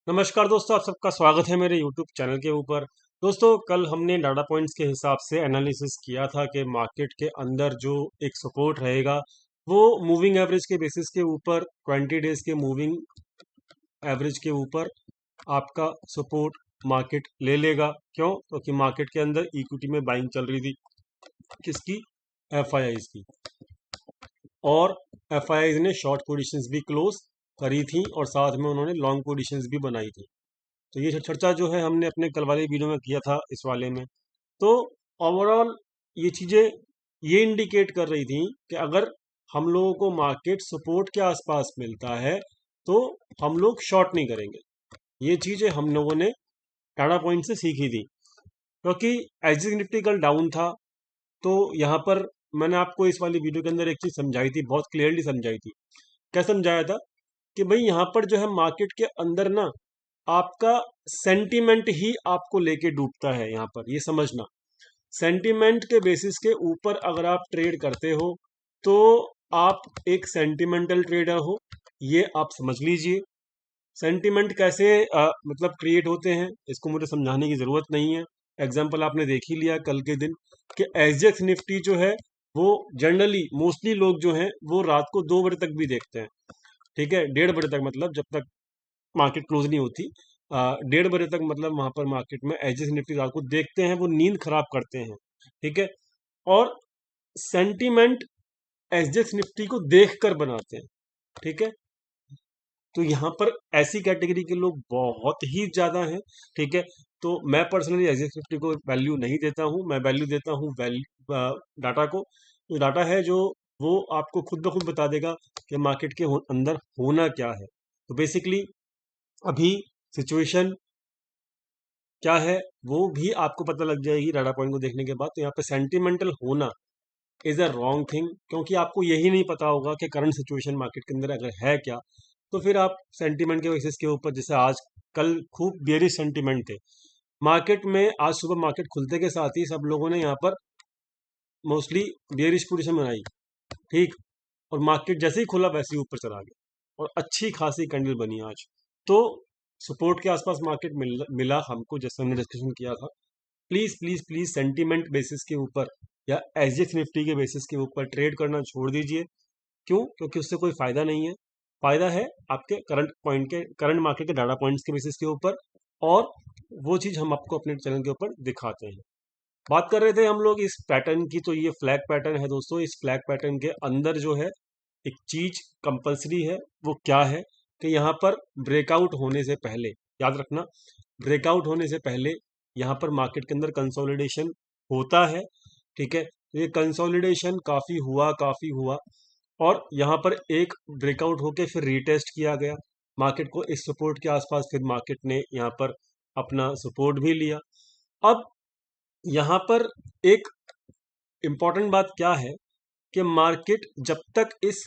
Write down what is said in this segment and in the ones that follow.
नमस्कार दोस्तों, आप सबका स्वागत है मेरे यूट्यूब चैनल के ऊपर। दोस्तों, कल हमने डाटा पॉइंट्स के हिसाब से एनालिसिस किया था कि मार्केट के अंदर जो एक सपोर्ट रहेगा वो मूविंग एवरेज के बेसिस के ऊपर 20 डेज के मूविंग एवरेज के ऊपर आपका सपोर्ट मार्केट ले लेगा। क्यों? क्योंकि मार्केट के अंदर इक्विटी में बाइंग चल रही थी। किसकी? एफआईआईज की। और एफआईआईज ने शॉर्ट पोजीशंस भी क्लोज करी थी और साथ में उन्होंने लॉन्ग पोजीशंस भी बनाई थी। तो ये चर्चा जो है हमने अपने कल वाले वीडियो में किया था इस वाले में। तो ओवरऑल ये चीज़ें ये इंडिकेट कर रही थी कि अगर हम लोगों को मार्केट सपोर्ट के आसपास मिलता है तो हम लोग शॉर्ट नहीं करेंगे। ये चीज़ें हम लोगों ने टाटा पॉइंट से सीखी थी, क्योंकि एग्जिट निफ्टी कल डाउन था। तो यहाँ पर मैंने आपको इस वाली वीडियो के अंदर एक चीज़ समझाई थी, बहुत क्लियरली समझाई थी। क्या समझाया था? कि भाई यहाँ पर जो है मार्केट के अंदर ना आपका सेंटीमेंट ही आपको लेके डूबता है। यहाँ पर ये समझना, सेंटीमेंट के बेसिस के ऊपर अगर आप ट्रेड करते हो तो आप एक सेंटिमेंटल ट्रेडर हो, ये आप समझ लीजिए। सेंटिमेंट कैसे मतलब क्रिएट होते हैं इसको मुझे समझाने की ज़रूरत नहीं है। एग्जाम्पल आपने देख ही लिया कल के दिन कि एसजीएक्स निफ्टी जो है वो जनरली मोस्टली लोग जो हैं वो रात को 2 बजे तक भी देखते हैं। ठीक है, 1:30 बजे तक, मतलब जब तक मार्केट क्लोज नहीं होती, 1:30 बजे तक, मतलब वहां पर मार्केट में एसजीएक्स निफ्टी रात को देखते हैं, वो नींद खराब करते हैं। ठीक है, और सेंटीमेंट एसजीएक्स निफ्टी को देखकर बनाते हैं। ठीक है, तो यहाँ पर ऐसी कैटेगरी के लोग बहुत ही ज्यादा हैं। ठीक है, तो मैं पर्सनली एसजीएक्स निफ्टी को वैल्यू नहीं देता हूँ, मैं वैल्यू देता हूँ डाटा को। तो डाटा है जो वो आपको खुद ब खुद बता देगा कि मार्केट के अंदर होना क्या है। तो बेसिकली अभी सिचुएशन क्या है वो भी आपको पता लग जाएगी डाटा पॉइंट को देखने के बाद। तो यहाँ पे सेंटिमेंटल होना इज अ रॉन्ग थिंग, क्योंकि आपको यही नहीं पता होगा कि करंट सिचुएशन मार्केट के अंदर अगर है क्या। तो फिर आप सेंटिमेंट के बेसिस के ऊपर, जैसे आज कल खूब बेरिश सेंटिमेंट थे मार्केट में, आज सुबह मार्केट खुलते के साथ ही सब लोगों ने यहाँ पर मोस्टली बेरिश पोजीशन बनाई। ठीक, और मार्केट जैसे ही खुला वैसे ही ऊपर चला गया और अच्छी खासी कैंडल बनी आज। तो सपोर्ट के आसपास मार्केट मिला हमको, जैसे हमने डिस्कशन किया था। Please please please sentiment basis के ऊपर या एसजीएक्स निफ्टी के बेसिस के ऊपर ट्रेड करना छोड़ दीजिए। क्यों? क्योंकि उससे कोई फायदा नहीं है। फायदा है आपके करंट मार्केट के डाटा पॉइंट्स के बेसिस के ऊपर, और वो चीज हम आपको अपने चैनल के ऊपर दिखाते हैं। बात कर रहे थे हम लोग इस पैटर्न की, तो ये फ्लैग पैटर्न है दोस्तों। इस फ्लैग पैटर्न के अंदर जो है एक चीज कंपलसरी है, वो क्या है कि यहाँ पर ब्रेकआउट होने से पहले, याद रखना, ब्रेकआउट होने से पहले यहाँ पर मार्केट के अंदर कंसोलिडेशन होता है। ठीक है, तो ये कंसोलिडेशन काफी हुआ और यहाँ पर एक ब्रेकआउट होके फिर रीटेस्ट किया गया मार्केट को इस सपोर्ट के आसपास। फिर मार्केट ने यहाँ पर अपना सपोर्ट भी लिया। अब यहाँ पर एक इंपॉर्टेंट बात क्या है कि मार्केट जब तक इस,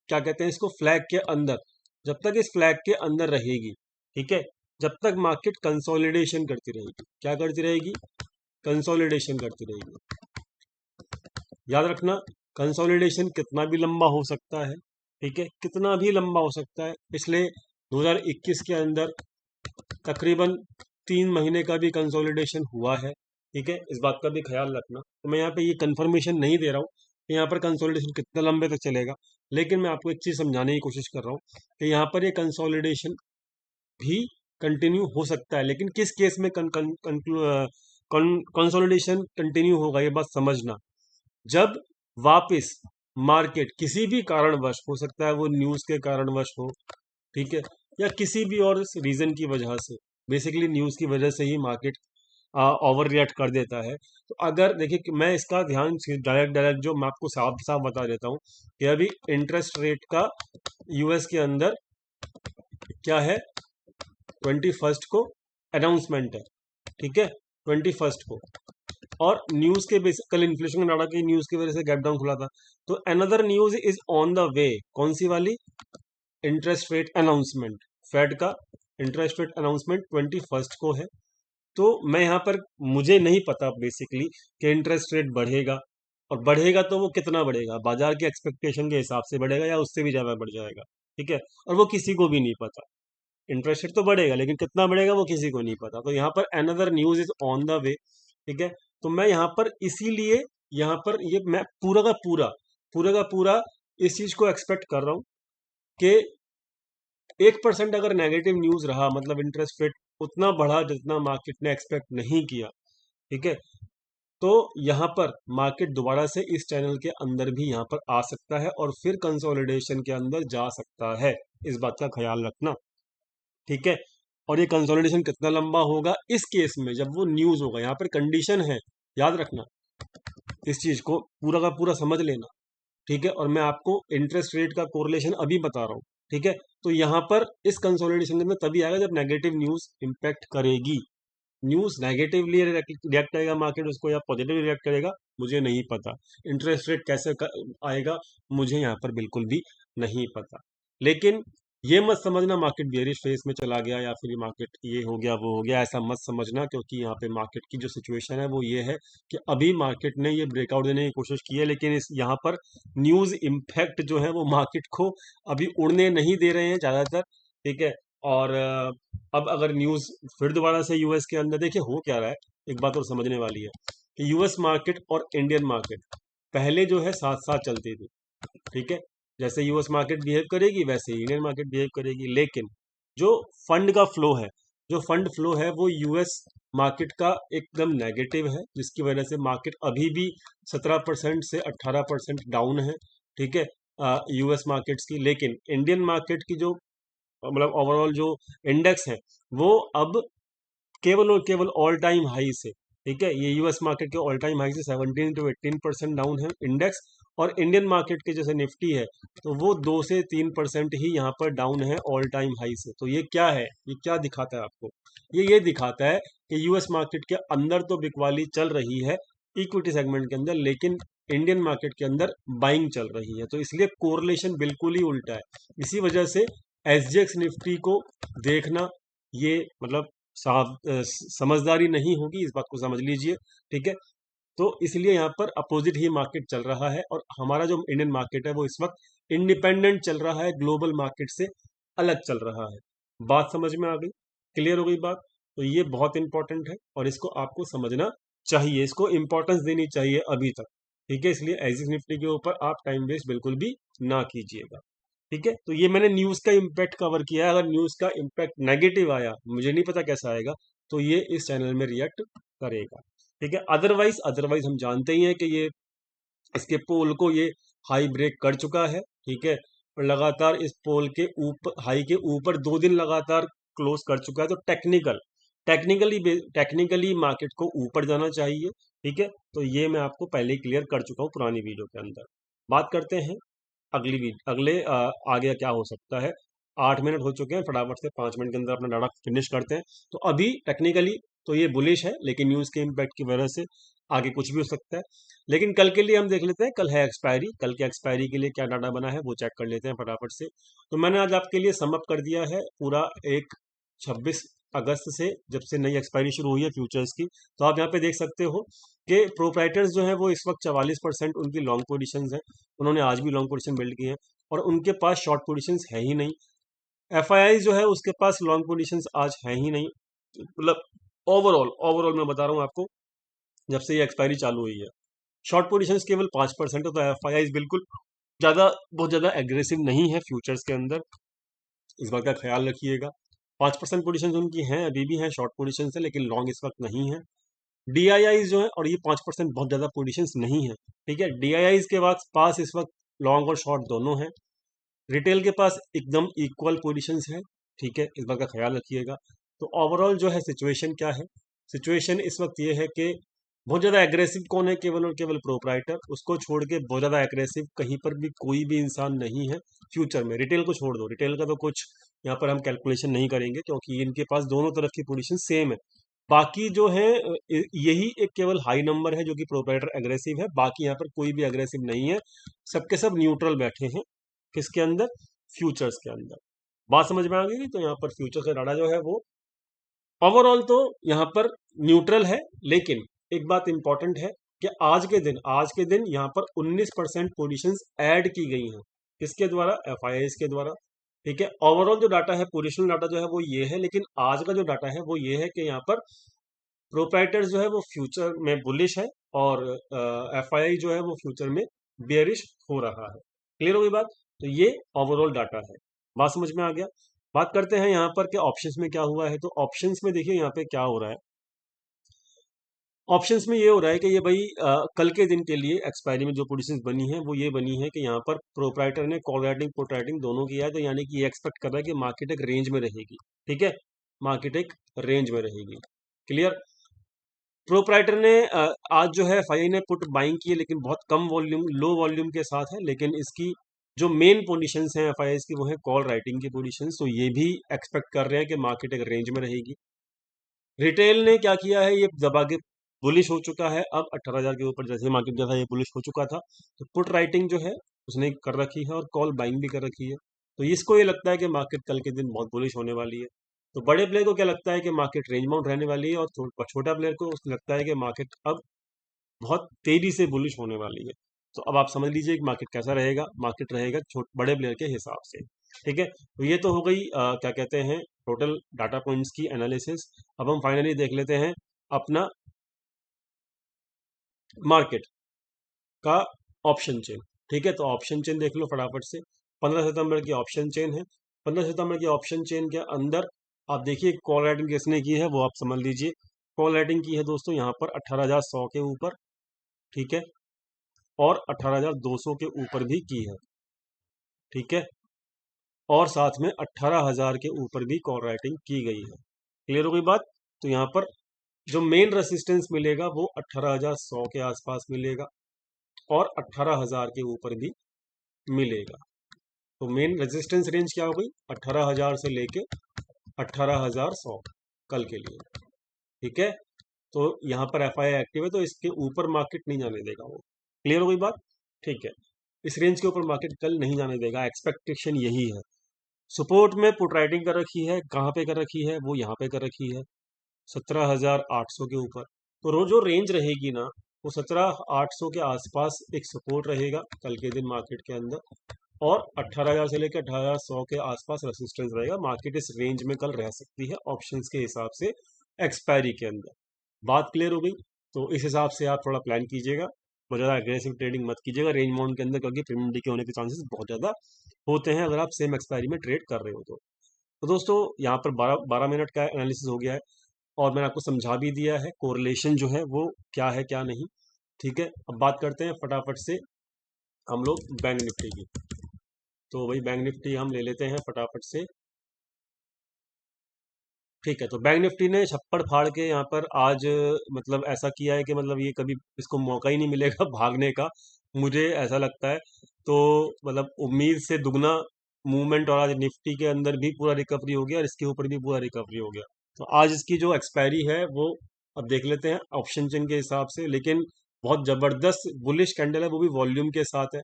क्या कहते हैं इसको, फ्लैग के अंदर, जब तक इस फ्लैग के अंदर रहेगी, ठीक है, जब तक मार्केट कंसोलिडेशन करती रहेगी। क्या करती रहेगी? कंसोलिडेशन करती रहेगी। याद रखना, कंसोलिडेशन कितना भी लंबा हो सकता है। ठीक है, कितना भी लंबा हो सकता है। इसलिए 2021 के अंदर तकरीबन 3 महीने का भी कंसोलिडेशन हुआ है। ठीक है, इस बात का भी ख्याल रखना। तो मैं यहाँ पे ये कंफर्मेशन नहीं दे रहा हूँ कि यहाँ पर कंसोलिडेशन कितने लंबे तक चलेगा, लेकिन मैं आपको एक चीज़ समझाने की कोशिश कर रहा हूँ कि यहाँ पर ये कंसोलिडेशन भी कंटिन्यू हो सकता है। लेकिन किस केस में कंसोलिडेशन कंटिन्यू होगा, ये बात समझना, जब वापस मार्केट किसी भी कारणवश, हो सकता है वो न्यूज़ के कारणवश हो, ठीक है, या किसी भी और रीजन की वजह से, बेसिकली न्यूज़ की वजह से ही मार्केट ओवर रिएक्ट कर देता है। तो अगर देखिए कि मैं इसका ध्यान डायरेक्ट डायरेक्ट जो मैं आपको साफ साफ बता देता हूँ कि अभी इंटरेस्ट रेट का यूएस के अंदर क्या है, 21 को अनाउंसमेंट है। ठीक है, 21 को, और न्यूज के बेस, कल इन्फ्लेशन डाटा की न्यूज की वजह से गैप डाउन खुला था। तो another news is on the way. कौन सी वाली? इंटरेस्ट रेट अनाउंसमेंट, फेड का इंटरेस्ट रेट अनाउंसमेंट 21 को है। तो मैं यहाँ पर, मुझे नहीं पता बेसिकली कि इंटरेस्ट रेट बढ़ेगा, और बढ़ेगा तो वो कितना बढ़ेगा, बाजार के एक्सपेक्टेशन के हिसाब से बढ़ेगा या उससे भी ज़्यादा बढ़ जाएगा। ठीक है, और वो किसी को भी नहीं पता। इंटरेस्ट रेट तो बढ़ेगा लेकिन कितना बढ़ेगा वो किसी को नहीं पता। तो यहाँ पर another news is on the way, ठीक है। तो मैं यहाँ पर इसीलिए यहाँ पर ये मैं पूरा का पूरा इस चीज को एक्सपेक्ट कर रहा हूँ कि 1% अगर नेगेटिव न्यूज रहा, मतलब इंटरेस्ट रेट उतना बढ़ा जितना मार्केट ने एक्सपेक्ट नहीं किया, ठीक है, तो यहाँ पर मार्केट दोबारा से इस चैनल के अंदर भी यहाँ पर आ सकता है और फिर कंसोलिडेशन के अंदर जा सकता है। इस बात का ख्याल रखना, ठीक है। और ये कंसोलिडेशन कितना लंबा होगा इस केस में जब वो न्यूज होगा, यहाँ पर कंडीशन है, याद रखना इस चीज को पूरा का पूरा समझ लेना, ठीक है। और मैं आपको इंटरेस्ट रेट का कोरिलेशन अभी बता रहा हूँ, ठीक है। तो यहाँ पर इस कंसोलिडेशन में तभी आएगा जब नेगेटिव न्यूज इंपैक्ट करेगी। न्यूज नेगेटिवली रिएक्ट करेगा मार्केट उसको या पॉजिटिवली रिएक्ट करेगा, मुझे नहीं पता। इंटरेस्ट रेट कैसे आएगा, मुझे यहाँ पर बिल्कुल भी नहीं पता। लेकिन ये मत समझना मार्केट बियरिश फेज में चला गया या फिर मार्केट ये हो गया वो हो गया, ऐसा मत समझना, क्योंकि यहाँ पे मार्केट की जो सिचुएशन है वो ये है कि अभी मार्केट ने ये ब्रेकआउट देने की कोशिश की है, लेकिन इस यहाँ पर न्यूज इम्पैक्ट जो है वो मार्केट को अभी उड़ने नहीं दे रहे हैं ज़्यादातर, ठीक है। और अब अगर न्यूज फिर दोबारा से यूएस के अंदर, देखिए हो क्या रहा है, एक बात और समझने वाली है कि यूएस मार्केट और इंडियन मार्केट पहले जो है साथ साथ चलती थी, ठीक है। जैसे यूएस मार्केट बिहेव करेगी वैसे ही इंडियन मार्केट बिहेव करेगी, लेकिन जो फंड का फ्लो है, जो फंड फ्लो है वो यूएस मार्केट का एकदम नेगेटिव है, जिसकी वजह से मार्केट अभी भी 17% से 18% डाउन है, ठीक है, यूएस मार्केट्स की। लेकिन इंडियन मार्केट की जो मतलब ओवरऑल जो इंडेक्स है वो अब केवल और केवल ऑल टाइम हाई से, ठीक है, ये यूएस मार्केट के ऑल टाइम हाई से 17 to 18% डाउन है इंडेक्स। और इंडियन मार्केट के जैसे निफ्टी है तो वो 2 से 3% ही यहाँ पर डाउन है ऑल टाइम हाई से। तो ये क्या है, ये क्या दिखाता है आपको, ये दिखाता है कि यूएस मार्केट के अंदर तो बिकवाली चल रही है इक्विटी सेगमेंट के अंदर, लेकिन इंडियन मार्केट के अंदर बाइंग चल रही है। तो इसलिए कोरिलेशन बिल्कुल ही उल्टा है। इसी वजह से एसजीएक्स निफ्टी को देखना ये मतलब समझदारी नहीं होगी, इस बात को समझ लीजिए, ठीक है। तो इसलिए यहाँ पर अपोजिट ही मार्केट चल रहा है और हमारा जो इंडियन मार्केट है वो इस वक्त इंडिपेंडेंट चल रहा है, ग्लोबल मार्केट से अलग चल रहा है। बात समझ में आ गई, क्लियर हो गई बात। तो ये बहुत इंपॉर्टेंट है और इसको आपको समझना चाहिए, इसको इंपॉर्टेंस देनी चाहिए अभी तक, ठीक है। इसलिए एजिस निफ्टी के ऊपर आप टाइम वेस्ट बिल्कुल भी ना कीजिएगा, ठीक है। तो ये मैंने न्यूज का इम्पैक्ट कवर किया है। अगर न्यूज का इम्पैक्ट नेगेटिव आया, मुझे नहीं पता कैसा आएगा, तो ये इस चैनल में रिएक्ट करेगा, ठीक है। अदरवाइज अदरवाइज हम जानते ही हैं कि ये इसके पोल को ये हाई ब्रेक कर चुका है, ठीक है, और लगातार इस पोल के ऊपर हाई के ऊपर 2 दिन लगातार क्लोज कर चुका है। तो टेक्निकली मार्केट को ऊपर जाना चाहिए, ठीक है। तो ये मैं आपको पहले ही क्लियर कर चुका हूँ पुरानी वीडियो के अंदर। बात करते हैं अगले आगे क्या हो सकता है। 8 मिनट हो चुके हैं, फटाफट से 5 मिनट के अंदर अपना डाटा फिनिश करते हैं। तो अभी टेक्निकली तो ये बुलिश है, लेकिन न्यूज के इम्पैक्ट की वजह से आगे कुछ भी हो सकता है। लेकिन कल के लिए हम देख लेते हैं, कल है एक्सपायरी, कल के एक्सपायरी के लिए क्या डाटा बना है वो चेक कर लेते हैं फटाफट से। तो मैंने आज आपके लिए समअप कर दिया है पूरा एक 26 अगस्त से, जब से नई एक्सपायरी शुरू हुई है फ्यूचर्स की। तो आप यहाँ पे देख सकते हो कि प्रोप्राइटर्स जो है वो इस वक्त 44% उनकी लॉन्ग पोजिशन है, उन्होंने आज भी लॉन्ग पोजिशन बिल्ड की है और उनके पास शॉर्ट पोजिशन है ही नहीं। एफआईआई जो है उसके पास लॉन्ग पोजिशन आज है ही नहीं, मतलब ओवरऑल ओवरऑल मैं बता रहा हूँ आपको, जब से ये एक्सपायरी चालू हुई है शॉर्ट पोजिशन केवल 5% है। तो एफआईआई बिल्कुल बहुत ज़्यादा एग्रेसिव नहीं है फ्यूचर्स के अंदर, इस बात का ख्याल रखिएगा। 5% पोजिशन उनकी हैं, अभी भी हैं शॉर्ट पोजिशन से, लेकिन लॉन्ग इस वक्त नहीं है। डीआईआई जो है, और ये 5% बहुत ज़्यादा पोजिशन नहीं है, ठीक है। डीआईआई के पास इस वक्त लॉन्ग और शॉर्ट दोनों हैं। रिटेल के पास एकदम इक्वल पोजीशंस है, ठीक है, इस बात का ख्याल रखिएगा। तो ओवरऑल जो है सिचुएशन क्या है, सिचुएशन इस वक्त ये है कि बहुत ज़्यादा एग्रेसिव कौन है, केवल और केवल प्रोप्राइटर, उसको छोड़ के बहुत ज़्यादा एग्रेसिव कहीं पर भी कोई भी इंसान नहीं है फ्यूचर में। रिटेल को छोड़ दो, रिटेल का तो कुछ यहाँ पर हम कैलकुलेशन नहीं करेंगे क्योंकि इनके पास दोनों तरफ की पोजीशन सेम है। बाकी जो है यही एक केवल हाई नंबर है जो कि प्रोप्राइटर एग्रेसिव है, बाकी यहाँ पर कोई भी एग्रेसिव नहीं है, सबके सब न्यूट्रल बैठे हैं। किसके अंदर, फ्यूचर्स के अंदर। बात समझ में आ गई। तो यहाँ पर फ्यूचर्स का डाटा जो है वो ओवरऑल तो यहाँ पर न्यूट्रल है, लेकिन एक बात इंपॉर्टेंट है कि आज के दिन यहाँ पर 19% पोजीशंस ऐड की गई हैं, किसके द्वारा, एफआईआईज के द्वारा। ठीक है, ओवरऑल जो डाटा है, पोजिशनल डाटा जो है वो ये है, लेकिन आज का जो डाटा है वो ये है कि यहाँ पर प्रोप्राइटर्स जो है वो फ्यूचर में बुलिश है और एफआईआई जो है वो फ्यूचर में बेयरिश हो रहा है। क्लियर हो गई बात? तो ये ओवरऑल डाटा है। बात समझ में आ गया? बात करते हैं यहाँ पर कि ऑप्शंस में क्या हुआ है। तो ऑप्शंस में देखिए यहाँ पे क्या हो रहा है। ऑप्शंस में ये हो रहा है कि ये भाई कल के दिन के लिए एक्सपायरी में जो पोजीशंस बनी है वो ये बनी है कि यहाँ पर प्रोप्राइटर ने कॉल राइटिंग पुट राइटिंग दोनों किया है, तो यानी कि ये एक्सपेक्ट कर रहा है कि मार्केट एक रेंज में रहेगी। ठीक है, मार्केट एक रेंज में रहेगी। क्लियर? प्रोप्राइटर ने आज जो है एफआईआई ने पुट बाइंग की है, लेकिन बहुत कम वॉल्यूम, लो वॉल्यूम के साथ है, लेकिन इसकी जो मेन पोजीशंस हैं एफआईआई की वो है कॉल राइटिंग की पोजीशंस, तो ये भी एक्सपेक्ट कर रहे हैं कि मार्केट एक रेंज में रहेगी। रिटेल ने क्या किया है, ये दबा के बुलिश हो चुका है, अब 18,000 के ऊपर जैसे मार्केट गया था ये बुलिश हो चुका था, तो पुट राइटिंग जो है उसने कर रखी है और कॉल बाइंग भी कर रखी है। तो इसको ये लगता है कि मार्केट कल के दिन बहुत बुलिश होने वाली है। तो बड़े प्लेयर को क्या लगता है कि मार्केट रेंज बाउंड रहने वाली है, और छोटा प्लेयर को उसको लगता है कि मार्केट अब बहुत तेजी से बुलिश होने वाली है। तो अब आप समझ लीजिए कि मार्केट कैसा रहेगा। मार्केट रहेगा बड़े प्लेयर के हिसाब से। ठीक है, तो ये तो हो गई क्या कहते हैं, टोटल डाटा पॉइंट्स की एनालिसिस। अब हम फाइनली देख लेते हैं अपना मार्केट का ऑप्शन चेन। ठीक है, तो ऑप्शन चेन देख लो फटाफट से। 15 सितंबर की ऑप्शन चेन है। 15 सितंबर की ऑप्शन चेन के अंदर आप देखिए कॉल राइटिंग किसने की है वो आप समझ लीजिए। कॉल राइटिंग की है दोस्तों यहाँ पर 18,100 के ऊपर। ठीक है, और 18,200 के ऊपर भी की है। ठीक है, और साथ में 18,000 के ऊपर भी कॉल राइटिंग की गई है। क्लियर हो गई बात? तो यहाँ पर जो मेन रेसिस्टेंस मिलेगा वो 18,100 के आसपास मिलेगा और 18,000 के ऊपर भी मिलेगा। तो मेन रेजिस्टेंस रेंज क्या हो गई? 18,000 से लेके 18,100 कल के लिए। ठीक है, तो यहाँ पर एफआईआई एक्टिव है, तो इसके ऊपर मार्केट नहीं जाने देगा वो। क्लियर हो गई बात? ठीक है, इस रेंज के ऊपर मार्केट कल नहीं जाने देगा, एक्सपेक्टेशन यही है। सपोर्ट में पुट राइटिंग कर रखी है, कहाँ पे कर रखी है? वो यहाँ पे कर रखी है 17,800 के ऊपर। तो रोज जो रेंज रहेगी ना वो 17,800 के आसपास एक सपोर्ट रहेगा कल के दिन मार्केट के अंदर, और 18,000 से लेकर 18,100 के आसपास रेसिस्टेंस रहेगा। मार्केट इस रेंज में कल रह सकती है ऑप्शंस के हिसाब से एक्सपायरी के अंदर। बात क्लियर हो गई? तो इस हिसाब से आप थोड़ा प्लान कीजिएगा, बहुत ज़्यादा एग्रेसिव ट्रेडिंग मत कीजिएगा रेंज बाउंड के अंदर, क्योंकि प्रीमियम डी के होने के चांसेस बहुत ज़्यादा होते हैं अगर आप सेम एक्सपायरी में ट्रेड कर रहे हो तो दोस्तों यहाँ पर 12 मिनट का एनालिसिस हो गया है, और मैंने आपको समझा भी दिया है कोरिलेशन जो है वो क्या है क्या नहीं। ठीक है, अब बात करते हैं फटाफट से हम लोग बैंक निफ्टी की। तो वही बैंक निफ्टी हम ले लेते हैं फटाफट से। ठीक है, तो बैंक निफ्टी ने छप्पड़ फाड़ के यहाँ पर आज मतलब ऐसा किया है कि मतलब ये कभी इसको मौका ही नहीं मिलेगा भागने का, मुझे ऐसा लगता है। तो मतलब उम्मीद से दुगना मूवमेंट, और आज निफ्टी के अंदर भी पूरा रिकवरी हो गया और इसके ऊपर भी पूरा रिकवरी हो गया। तो आज इसकी जो एक्सपायरी है वो अब देख लेते हैं ऑप्शन चेन के हिसाब से, लेकिन बहुत ज़बरदस्त बुलिश कैंडल है, वो भी वॉल्यूम के साथ है।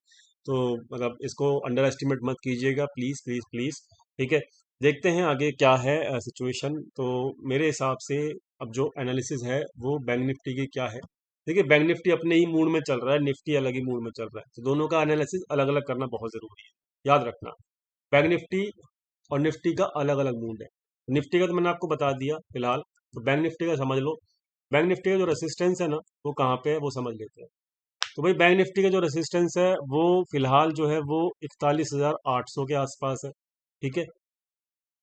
तो मतलब इसको अंडर एस्टिमेट मत कीजिएगा प्लीज़ प्लीज़ प्लीज़। ठीक है, देखते हैं आगे क्या है सिचुएशन। तो मेरे हिसाब से अब जो एनालिसिस है वो बैंक निफ्टी की क्या है। देखिए बैंक निफ्टी अपने ही मूड में चल रहा है, निफ्टी अलग ही मूड में चल रहा है, तो दोनों का एनालिसिस अलग अलग करना बहुत ज़रूरी है, याद रखना। बैंक निफ्टी और निफ्टी का अलग अलग मूड है। निफ्टी का तो मैंने आपको बता दिया फिलहाल, तो बैंक निफ्टी का समझ लो। बैंक निफ्टी का जो रेसिस्टेंस है ना वो कहाँ पे है वो समझ लेते हैं। तो भाई बैंक निफ्टी का जो रेसिस्टेंस है वो फिलहाल जो है वो 41,800 के आसपास है। ठीक है,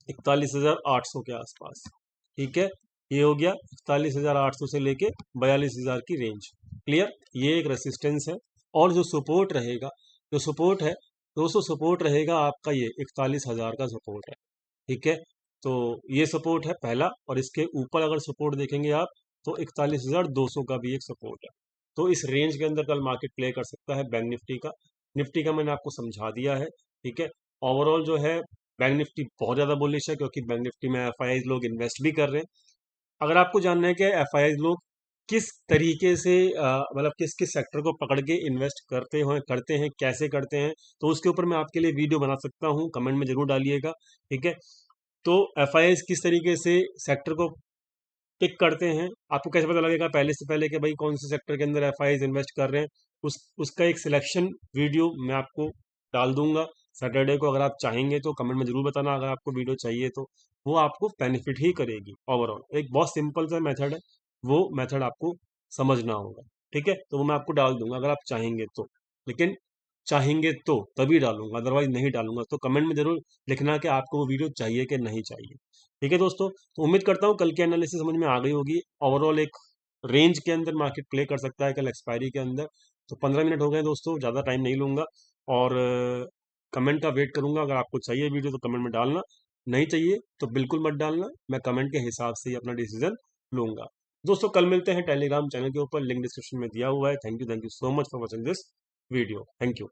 41,800 के आसपास। ठीक है, ये हो गया 41,800 से लेके 42,000 की रेंज। क्लियर? ये एक रेसिस्टेंस है। और जो सपोर्ट रहेगा, जो सपोर्ट है दोस्तों, सपोर्ट रहेगा आपका ये 41,000 का सपोर्ट है। ठीक है, तो ये सपोर्ट है पहला, और इसके ऊपर अगर सपोर्ट देखेंगे आप तो 41,200 का भी एक सपोर्ट है। तो इस रेंज के अंदर कल मार्केट प्ले कर सकता है बैंक निफ्टी का। निफ्टी का मैंने आपको समझा दिया है। ठीक है, ओवरऑल जो है बैंक निफ्टी बहुत ज़्यादा बुलिश है, क्योंकि बैंक निफ्टी में एफआईआई लोग इन्वेस्ट भी कर रहे हैं। अगर आपको जानना है कि एफआईआई लोग किस तरीके से मतलब किस किस सेक्टर को पकड़ के इन्वेस्ट करते हैं कैसे करते हैं, तो उसके ऊपर मैं आपके लिए वीडियो बना सकता हूँ, कमेंट में जरूर डालिएगा। ठीक है, तो एफआईआई किस तरीके से सेक्टर को पिक करते हैं, आपको कैसे पता लगेगा पहले से पहले कि भाई कौन से सेक्टर के अंदर एफआईआई इन्वेस्ट कर रहे हैं, उसका एक सिलेक्शन वीडियो मैं आपको डाल दूंगा। सैटरडे को अगर आप चाहेंगे तो कमेंट में जरूर बताना, अगर आपको वीडियो चाहिए तो वो आपको बेनिफिट ही करेगी। ओवरऑल एक बहुत सिंपल सा मेथड है, वो मेथड आपको समझना होगा। ठीक है, तो वो मैं आपको डाल दूंगा अगर आप चाहेंगे तो, लेकिन चाहेंगे तो तभी डालूंगा, अदरवाइज नहीं डालूंगा। तो कमेंट में जरूर लिखना कि आपको वो वीडियो चाहिए कि नहीं चाहिए। ठीक है दोस्तों, तो उम्मीद करता हूँ कल की एनालिसिस समझ में आ गई होगी। ओवरऑल एक रेंज के अंदर मार्केट प्ले कर सकता है कल एक्सपायरी के अंदर। तो 15 मिनट हो गए दोस्तों, ज़्यादा टाइम नहीं लूंगा, और कमेंट का वेट करूंगा। अगर आपको चाहिए वीडियो तो कमेंट में डालना, नहीं चाहिए तो बिल्कुल मत डालना, मैं कमेंट के हिसाब से ही अपना डिसीजन लूंगा। दोस्तों कल मिलते हैं टेलीग्राम चैनल के ऊपर, लिंक डिस्क्रिप्शन में दिया हुआ है। Thank you so much for watching this video. Thank you.